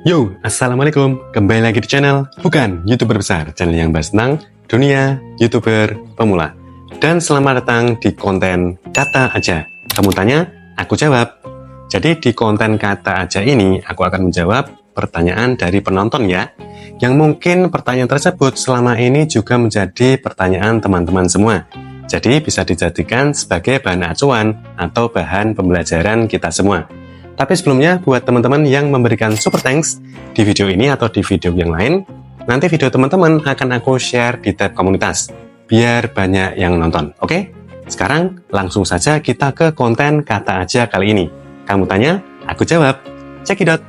Yo, Assalamualaikum. Kembali lagi di channel Bukan YouTuber Besar, channel yang bahas tentang dunia YouTuber pemula. Dan selamat datang di konten Kata Aja. Kamu tanya, aku jawab. Jadi di konten Kata Aja ini, aku akan menjawab pertanyaan dari penonton ya. Yang mungkin pertanyaan tersebut selama ini juga menjadi pertanyaan teman-teman semua. Jadi bisa dijadikan sebagai bahan acuan atau bahan pembelajaran kita semua. Tapi sebelumnya, buat teman-teman yang memberikan super thanks di video ini atau di video yang lain, nanti video teman-teman akan aku share di tab komunitas, biar banyak yang nonton, oke? Sekarang langsung saja kita ke konten Kata Aja kali ini. Kamu tanya, aku jawab. Cekidot!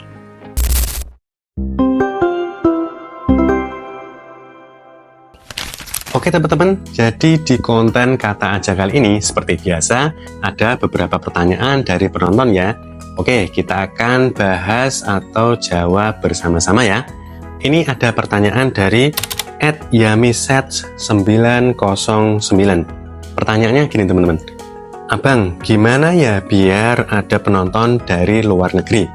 Oke teman-teman, jadi di konten Kata Aja kali ini, seperti biasa, ada beberapa pertanyaan dari penonton ya. Oke, kita akan bahas atau jawab bersama-sama ya. Ini ada pertanyaan dari @yamiset909. Pertanyaannya gini teman-teman. Abang, gimana ya biar ada penonton dari luar negeri?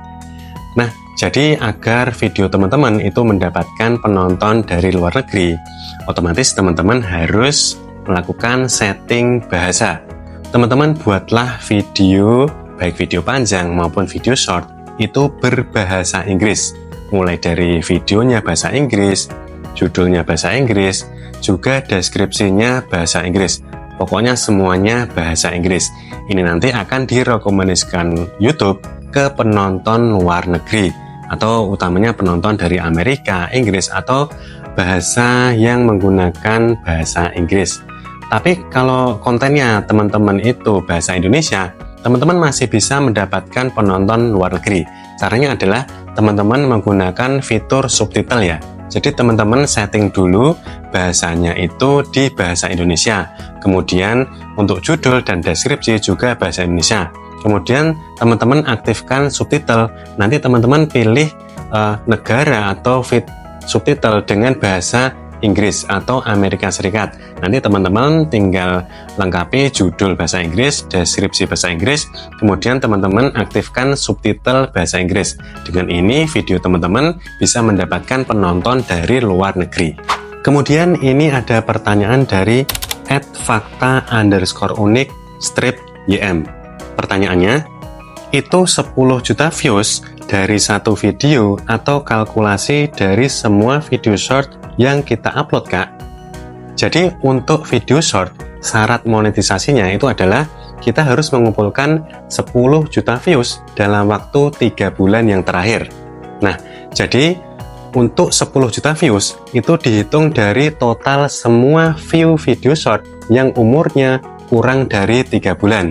Nah, jadi agar video teman-teman itu mendapatkan penonton dari luar negeri, otomatis teman-teman harus melakukan setting bahasa. Teman-teman buatlah video, baik video panjang maupun video short, itu berbahasa Inggris. Mulai dari videonya bahasa Inggris, judulnya bahasa Inggris, juga deskripsinya bahasa Inggris. Pokoknya semuanya bahasa Inggris. Ini nanti akan direkomendasikan YouTube ke penonton luar negeri, atau utamanya penonton dari Amerika, Inggris, atau bahasa yang menggunakan bahasa Inggris. Tapi kalau kontennya teman-teman itu bahasa Indonesia, teman-teman masih bisa mendapatkan penonton luar negeri. Caranya adalah teman-teman menggunakan fitur subtitle ya. Jadi teman-teman setting dulu bahasanya itu di bahasa Indonesia. Kemudian untuk judul dan deskripsi juga bahasa Indonesia. Kemudian teman-teman aktifkan subtitle. Nanti teman-teman pilih negara atau subtitle dengan bahasa Inggris atau Amerika Serikat. Nanti teman-teman tinggal lengkapi judul bahasa Inggris, deskripsi bahasa Inggris, kemudian teman-teman aktifkan subtitle bahasa Inggris. Dengan ini video teman-teman bisa mendapatkan penonton dari luar negeri. Kemudian ini ada pertanyaan dari @fakta_unik_ym. Pertanyaannya, itu 10 juta views dari satu video atau kalkulasi dari semua video short yang kita upload, Kak? Jadi untuk video short, syarat monetisasinya itu adalah kita harus mengumpulkan 10 juta views dalam waktu 3 bulan yang terakhir. Nah, jadi untuk 10 juta views itu dihitung dari total semua view video short yang umurnya kurang dari 3 bulan.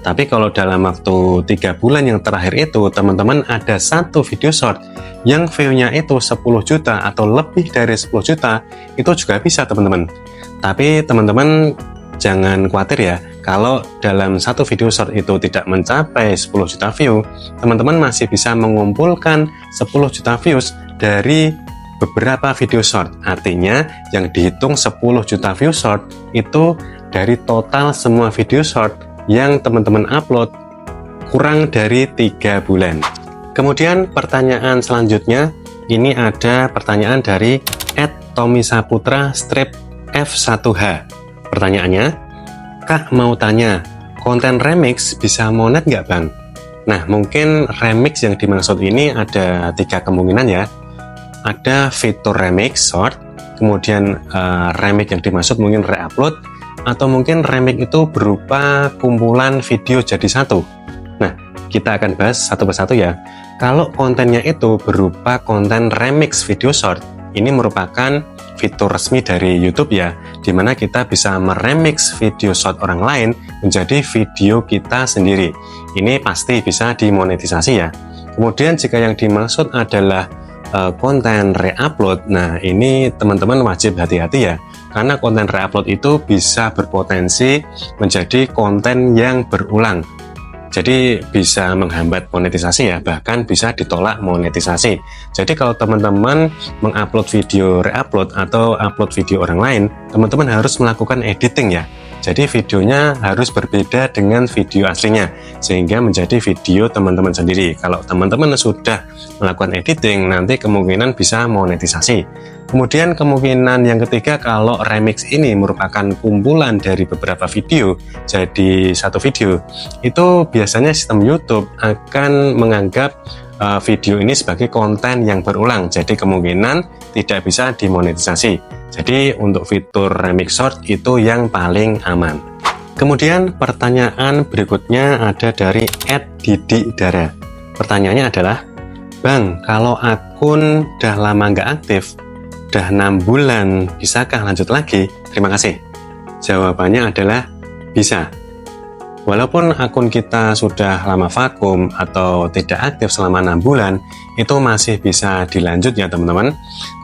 Tapi kalau dalam waktu 3 bulan yang terakhir itu, teman-teman ada satu video short yang view-nya itu 10 juta atau lebih dari 10 juta, itu juga bisa teman-teman. Tapi teman-teman jangan khawatir ya, kalau dalam satu video short itu tidak mencapai 10 juta view, teman-teman masih bisa mengumpulkan 10 juta views dari beberapa video short. Artinya yang dihitung 10 juta view short itu dari total semua video short yang teman-teman upload kurang dari 3 bulan. Kemudian pertanyaan selanjutnya, ini ada pertanyaan dari @tomisaputra_f1h. Pertanyaannya, Kak mau tanya, konten remix bisa monet nggak Bang? Nah, mungkin remix yang dimaksud ini ada 3 kemungkinan ya. Ada fitur remix short, kemudian remix yang dimaksud mungkin re-upload, atau mungkin remix itu berupa kumpulan video jadi satu. Nah, kita akan bahas satu persatu ya. Kalau kontennya itu berupa konten remix video short, ini merupakan fitur resmi dari YouTube ya, dimana kita bisa meremix video short orang lain menjadi video kita sendiri. Ini pasti bisa dimonetisasi ya. Kemudian jika yang dimaksud adalah konten re-upload, nah ini teman-teman wajib hati-hati ya, karena konten re-upload itu bisa berpotensi menjadi konten yang berulang. Jadi bisa menghambat monetisasi ya, bahkan bisa ditolak monetisasi. Jadi kalau teman-teman mengupload video re-upload atau upload video orang lain, teman-teman harus melakukan editing ya. Jadi videonya harus berbeda dengan video aslinya, sehingga menjadi video teman-teman sendiri. Kalau teman-teman sudah melakukan editing, nanti kemungkinan bisa monetisasi. Kemudian kemungkinan yang ketiga, kalau remix ini merupakan kumpulan dari beberapa video jadi satu video, itu biasanya sistem YouTube akan menganggap video ini sebagai konten yang berulang, jadi kemungkinan tidak bisa dimonetisasi. Jadi untuk fitur remix short itu yang paling aman. Kemudian pertanyaan berikutnya ada dari @dididara. Pertanyaannya adalah, Bang, kalau akun udah lama nggak aktif, udah 6 bulan, bisakah lanjut lagi? Terima kasih. Jawabannya adalah bisa. Walaupun akun kita sudah lama vakum atau tidak aktif selama 6 bulan, itu masih bisa dilanjut ya teman-teman.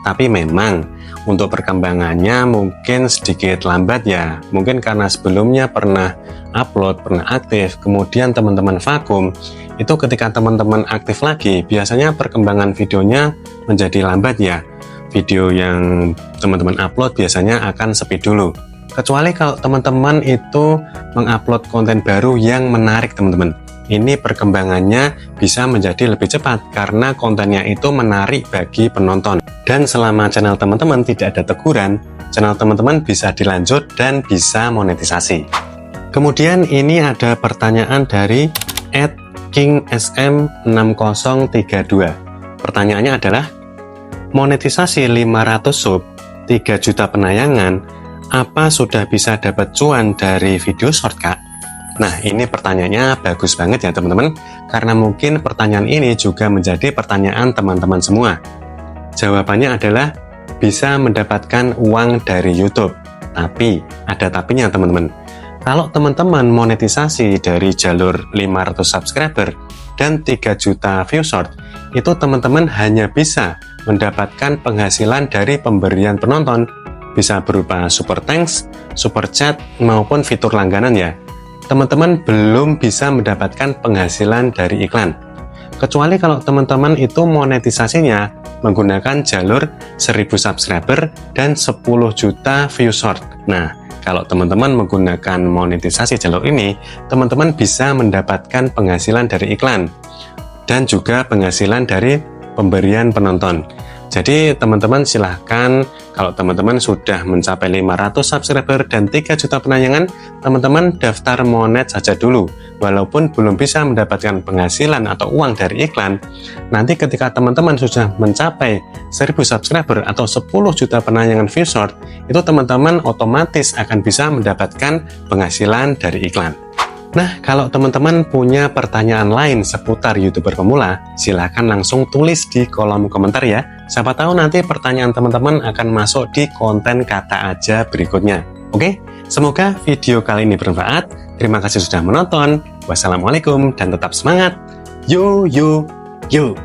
Tapi memang untuk perkembangannya mungkin sedikit lambat ya. Mungkin karena sebelumnya pernah upload, pernah aktif, kemudian teman-teman vakum. Itu ketika teman-teman aktif lagi, biasanya perkembangan videonya menjadi lambat ya. Video yang teman-teman upload biasanya akan sepi dulu. Kecuali kalau teman-teman itu mengupload konten baru yang menarik teman-teman. Ini perkembangannya bisa menjadi lebih cepat karena kontennya itu menarik bagi penonton. Dan selama channel teman-teman tidak ada teguran, channel teman-teman bisa dilanjut dan bisa monetisasi. Kemudian ini ada pertanyaan dari @kingsm6032. Pertanyaannya adalah, monetisasi 500 sub, 3 juta penayangan, apa sudah bisa dapat cuan dari video short, Kak? Nah, ini pertanyaannya bagus banget ya teman-teman, karena mungkin pertanyaan ini juga menjadi pertanyaan teman-teman semua. Jawabannya adalah bisa mendapatkan uang dari YouTube. Tapi, ada tapinya teman-teman. Kalau teman-teman monetisasi dari jalur 500 subscriber dan 3 juta view short, itu teman-teman hanya bisa mendapatkan penghasilan dari pemberian penonton, bisa berupa super thanks, super chat, maupun fitur langganan ya. Teman-teman belum bisa mendapatkan penghasilan dari iklan. Kecuali kalau teman-teman itu monetisasinya menggunakan jalur 1000 subscriber dan 10 juta view short. Nah, kalau teman-teman menggunakan monetisasi jalur ini, teman-teman bisa mendapatkan penghasilan dari iklan dan juga penghasilan dari pemberian penonton. Jadi teman-teman silahkan, kalau teman-teman sudah mencapai 500 subscriber dan 3 juta penayangan, teman-teman daftar monet saja dulu. Walaupun belum bisa mendapatkan penghasilan atau uang dari iklan, nanti ketika teman-teman sudah mencapai 1000 subscriber atau 10 juta penayangan view short, itu teman-teman otomatis akan bisa mendapatkan penghasilan dari iklan. Nah, kalau teman-teman punya pertanyaan lain seputar YouTuber pemula, silahkan langsung tulis di kolom komentar ya. Siapa tahu nanti pertanyaan teman-teman akan masuk di konten kata aja berikutnya. Oke, semoga video kali ini bermanfaat. Terima kasih sudah menonton. Wassalamualaikum dan tetap semangat. Yo, yo, yo.